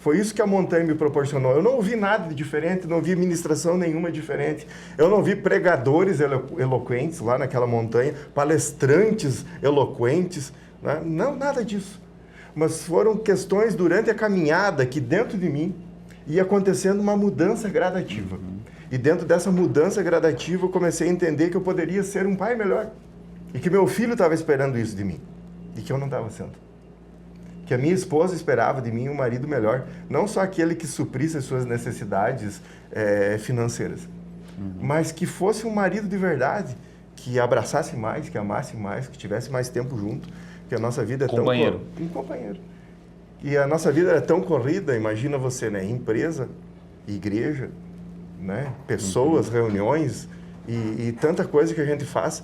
Foi isso que a montanha me proporcionou. Eu não ouvi nada de diferente, não vi ministração nenhuma diferente. Eu não vi pregadores eloquentes lá naquela montanha, palestrantes eloquentes, né? Não, nada disso. Mas foram questões durante a caminhada que dentro de mim ia acontecendo uma mudança gradativa. E dentro dessa mudança gradativa eu comecei a entender que eu poderia ser um pai melhor. E que meu filho estava esperando isso de mim. E que eu não estava sendo. Que a minha esposa esperava de mim um marido melhor, não só aquele que suprisse as suas necessidades financeiras, mas que fosse um marido de verdade, que abraçasse mais, que amasse mais, que tivesse mais tempo junto, que a nossa vida é companheiro. Um companheiro. E a nossa vida é tão corrida, imagina você, né? Empresa, igreja, né? Pessoas, reuniões e tanta coisa que a gente faz.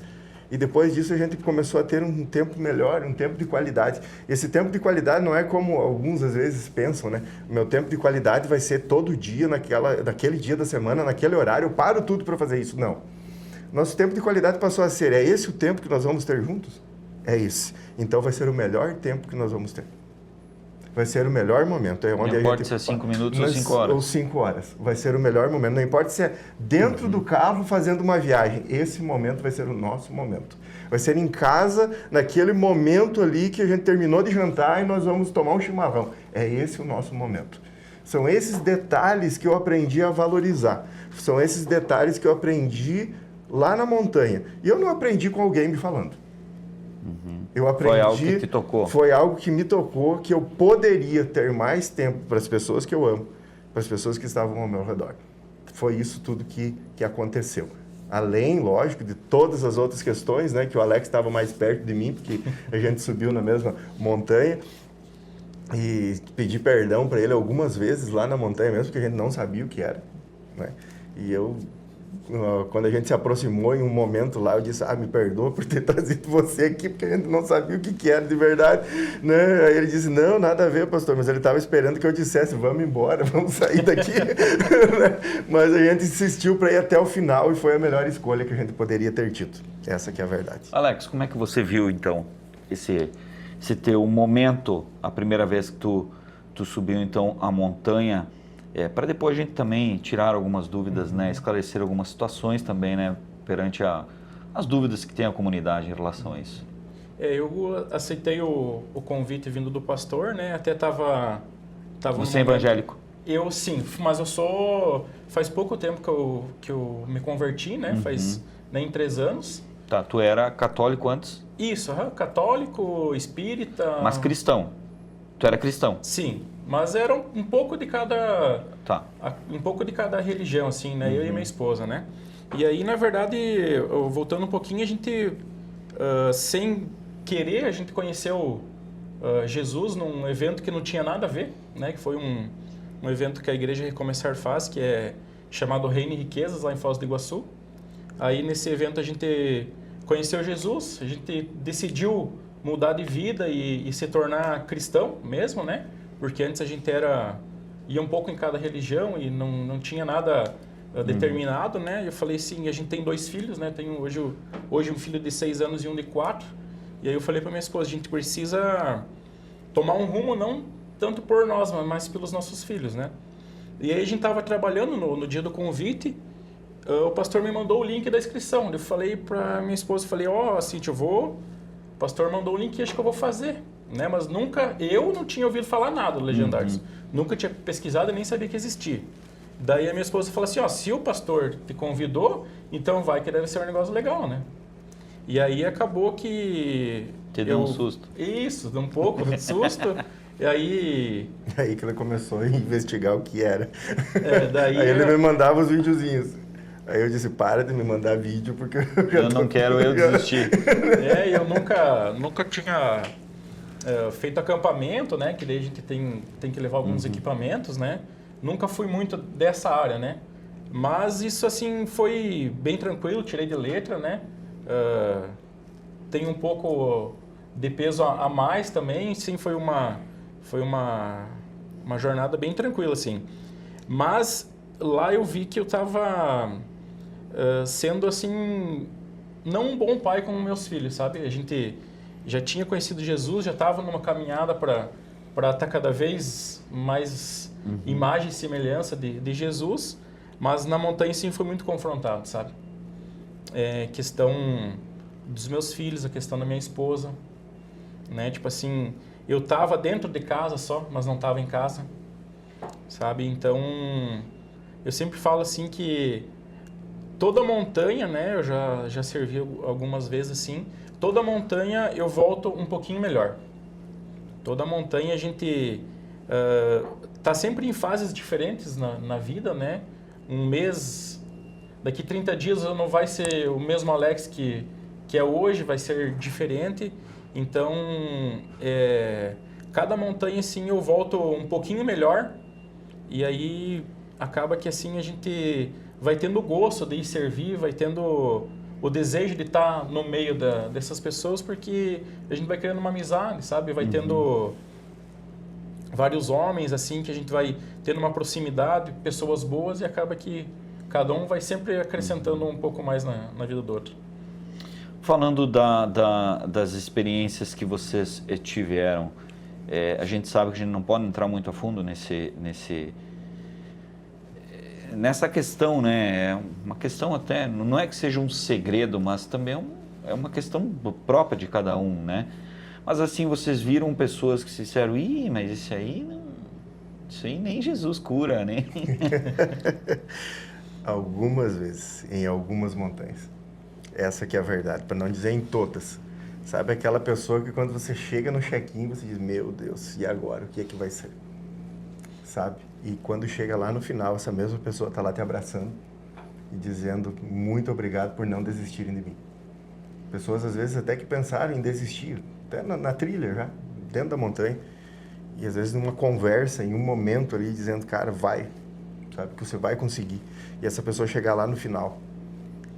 E depois disso a gente começou a ter um tempo melhor, um tempo de qualidade. Esse tempo de qualidade não é como alguns às vezes pensam, né? O meu tempo de qualidade vai ser todo dia, naquele dia da semana, naquele horário, eu paro tudo para fazer isso. Não. Nosso tempo de qualidade passou a ser, é esse o tempo que nós vamos ter juntos? É esse. Então vai ser o melhor tempo que nós vamos ter. Vai ser o melhor momento. É onde não importa se é 5 minutos ou 5 horas. Ou 5 horas. Vai ser o melhor momento. Não importa se é dentro do carro fazendo uma viagem. Esse momento vai ser o nosso momento. Vai ser em casa, naquele momento ali que a gente terminou de jantar e nós vamos tomar um chimarrão. É esse o nosso momento. São esses detalhes que eu aprendi a valorizar. São esses detalhes que eu aprendi lá na montanha. E eu não aprendi com alguém me falando. Eu aprendi, foi algo que te tocou. Foi algo que me tocou, que eu poderia ter mais tempo para as pessoas que eu amo, para as pessoas que estavam ao meu redor. Foi isso tudo que aconteceu. Além, lógico, de todas as outras questões, né, que o Alex estava mais perto de mim, porque a gente subiu na mesma montanha, e pedi perdão para ele algumas vezes lá na montanha mesmo, porque a gente não sabia o que era, né? E quando a gente se aproximou em um momento lá, eu disse, me perdoa por ter trazido você aqui, porque a gente não sabia o que era de verdade, né? Aí ele disse, não, nada a ver, pastor, mas ele estava esperando que eu dissesse, vamos embora, vamos sair daqui. Mas a gente insistiu para ir até o final e foi a melhor escolha que a gente poderia ter tido. Essa que é a verdade. Alex, como é que você viu, então, esse teu momento, a primeira vez que tu subiu, então, a montanha, para depois a gente também tirar algumas dúvidas, né, esclarecer algumas situações também, né, perante as dúvidas que tem a comunidade em relação a isso. Eu aceitei o convite vindo do pastor, né, até estava Você é evangélico? Eu sim, mas faz pouco tempo que eu me converti, né, faz nem 3 anos. Tá, tu era católico antes? Isso, católico, espírita. Mas cristão? Tu era cristão? Sim, mas era um pouco de cada... Tá. Um pouco de cada religião, assim, né? Eu e minha esposa, né? E aí, na verdade, voltando um pouquinho, a gente, sem querer, a gente conheceu Jesus num evento que não tinha nada a ver, né? Que foi um evento que a Igreja Recomeçar faz, que é chamado Reino e Riquezas, lá em Foz do Iguaçu. Aí, nesse evento, a gente conheceu Jesus, a gente decidiu mudar de vida e se tornar cristão mesmo, né? Porque antes a gente ia um pouco em cada religião e não tinha nada determinado, né? Eu falei assim, a gente tem 2 filhos, né? Tenho hoje um filho de 6 anos e um de 4. E aí eu falei para minha esposa, a gente precisa tomar um rumo não tanto por nós, mas pelos nossos filhos, né? E aí a gente estava trabalhando no dia do convite, o pastor me mandou o link da inscrição. Eu falei para minha esposa, Cintia, o pastor mandou o link e acho que eu vou fazer, né? Mas eu não tinha ouvido falar nada do Legendários. Nunca tinha pesquisado e nem sabia que existia. Daí a minha esposa falou assim, se o pastor te convidou, então vai que deve ser um negócio legal, né? E aí acabou que... Te deu um susto. Isso, deu um pouco de susto. E aí... Aí que ele começou a investigar o que era. Daí aí ele me mandava os videozinhos. Aí eu disse, para de me mandar vídeo, porque eu não quero eu desistir. Eu nunca tinha feito acampamento, né? Que daí a gente tem que levar alguns equipamentos, né? Nunca fui muito dessa área, né? Mas isso, assim, foi bem tranquilo, tirei de letra, né? Tem um pouco de peso a mais também, sim, foi uma jornada bem tranquila, assim. Mas lá eu vi que eu estava sendo, assim, não um bom pai como meus filhos, sabe? A gente já tinha conhecido Jesus, já estava numa caminhada para para estar cada vez mais imagem e semelhança de Jesus, mas na montanha sim foi muito confrontado, sabe? Questão dos meus filhos, a questão da minha esposa, né? Tipo assim, eu tava dentro de casa só, mas não tava em casa, sabe? Então, eu sempre falo assim que toda montanha, né? Eu já servi algumas vezes assim, toda montanha eu volto um pouquinho melhor. Toda montanha a gente tá sempre em fases diferentes na vida, né? Um mês, daqui 30 dias não vai ser o mesmo Alex que é hoje, vai ser diferente. Então, cada montanha, assim, eu volto um pouquinho melhor e aí acaba que, assim, a gente vai tendo gosto de ir servir, vai tendo o desejo de estar no meio dessas pessoas, porque a gente vai criando uma amizade, sabe? Vai tendo vários homens, assim, que a gente vai tendo uma proximidade, pessoas boas, e acaba que cada um vai sempre acrescentando um pouco mais na vida do outro. Falando das experiências que vocês tiveram, a gente sabe que a gente não pode entrar muito a fundo nessa questão, né? É uma questão até, não é que seja um segredo, mas também é uma questão própria de cada um, né? Mas assim, vocês viram pessoas que se disseram, mas isso aí nem Jesus cura, né? Algumas vezes, em algumas montanhas. Essa que é a verdade, para não dizer em todas. Sabe aquela pessoa que quando você chega no check-in, você diz, meu Deus, e agora? O que é que vai ser? Sabe? E quando chega lá no final, essa mesma pessoa está lá te abraçando e dizendo muito obrigado por não desistirem de mim. Pessoas, às vezes, até que pensaram em desistir, até na trilha já, dentro da montanha. E, às vezes, numa conversa, em um momento ali, dizendo, cara, vai, sabe? Que você vai conseguir. E essa pessoa chegar lá no final,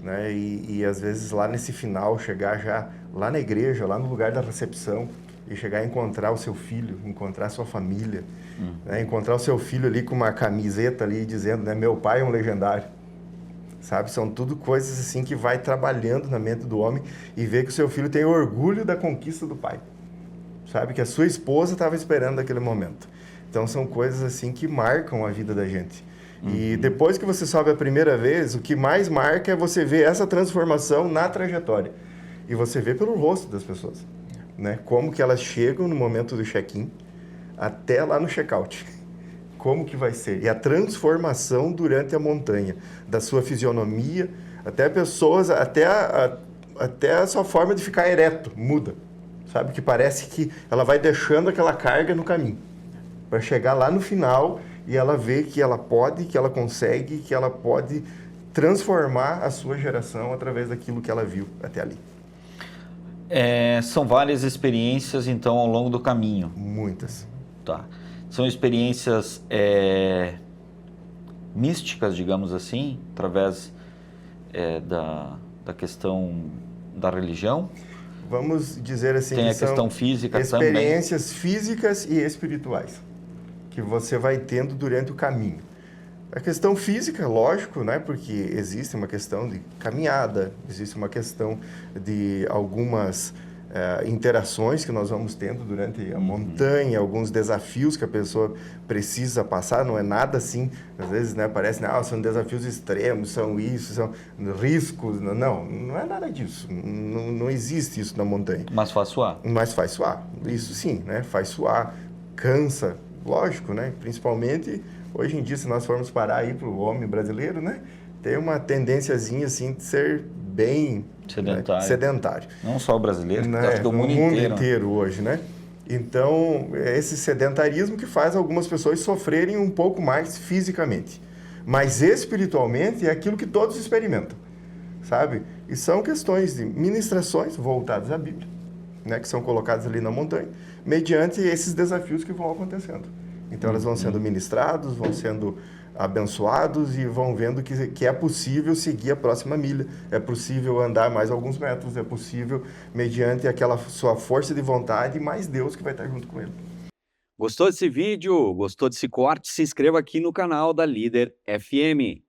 né? E às vezes, lá nesse final, chegar já lá na igreja, lá no lugar da recepção, e chegar a encontrar o seu filho, encontrar a sua família, né? Encontrar o seu filho ali com uma camiseta ali, dizendo, né? Meu pai é um legendário. Sabe? São tudo coisas assim que vai trabalhando na mente do homem e ver que o seu filho tem orgulho da conquista do pai. Sabe? Que a sua esposa estava esperando aquele momento. Então, são coisas assim que marcam a vida da gente. E depois que você sobe a primeira vez, o que mais marca é você ver essa transformação na trajetória. E você vê pelo rosto das pessoas, né? Como que elas chegam no momento do check-in até lá no check-out. Como que vai ser? E a transformação durante a montanha, da sua fisionomia, até pessoas, até a sua forma de ficar ereto, muda. Sabe? Que parece que ela vai deixando aquela carga no caminho. Para chegar lá no final e ela ver que ela pode, que ela consegue, que ela pode transformar a sua geração através daquilo que ela viu até ali. São várias experiências, então, ao longo do caminho. Muitas. Tá. São experiências místicas, digamos assim, através da questão da religião. Vamos dizer assim, tem que a questão física experiências também. físicas e espirituais que você vai tendo durante o caminho. A questão física, lógico, né? Porque existe uma questão de caminhada, existe uma questão de algumas interações que nós vamos tendo durante a montanha, alguns desafios que a pessoa precisa passar, não é nada assim, às vezes, né, parece, são desafios extremos, são isso, são riscos, não é nada disso, não existe isso na montanha. Mas faz suar. Mas faz suar, isso sim, né, faz suar, cansa, lógico, né, principalmente hoje em dia, se nós formos parar aí para o homem brasileiro, né, tem uma tendênciazinha assim de ser bem sedentário. Não só o brasileiro, né? acho que o mundo inteiro hoje, né? Então, é esse sedentarismo que faz algumas pessoas sofrerem um pouco mais fisicamente. Mas espiritualmente é aquilo que todos experimentam, sabe? E são questões de ministrações voltadas à Bíblia, né? Que são colocadas ali na montanha, mediante esses desafios que vão acontecendo. Então, elas vão sendo ministrados, vão sendo abençoados e vão vendo que é possível seguir a próxima milha, é possível andar mais alguns metros, é possível mediante aquela sua força de vontade e mais Deus que vai estar junto com ele. Gostou desse vídeo? Gostou desse corte? Se inscreva aqui no canal da Líder FM.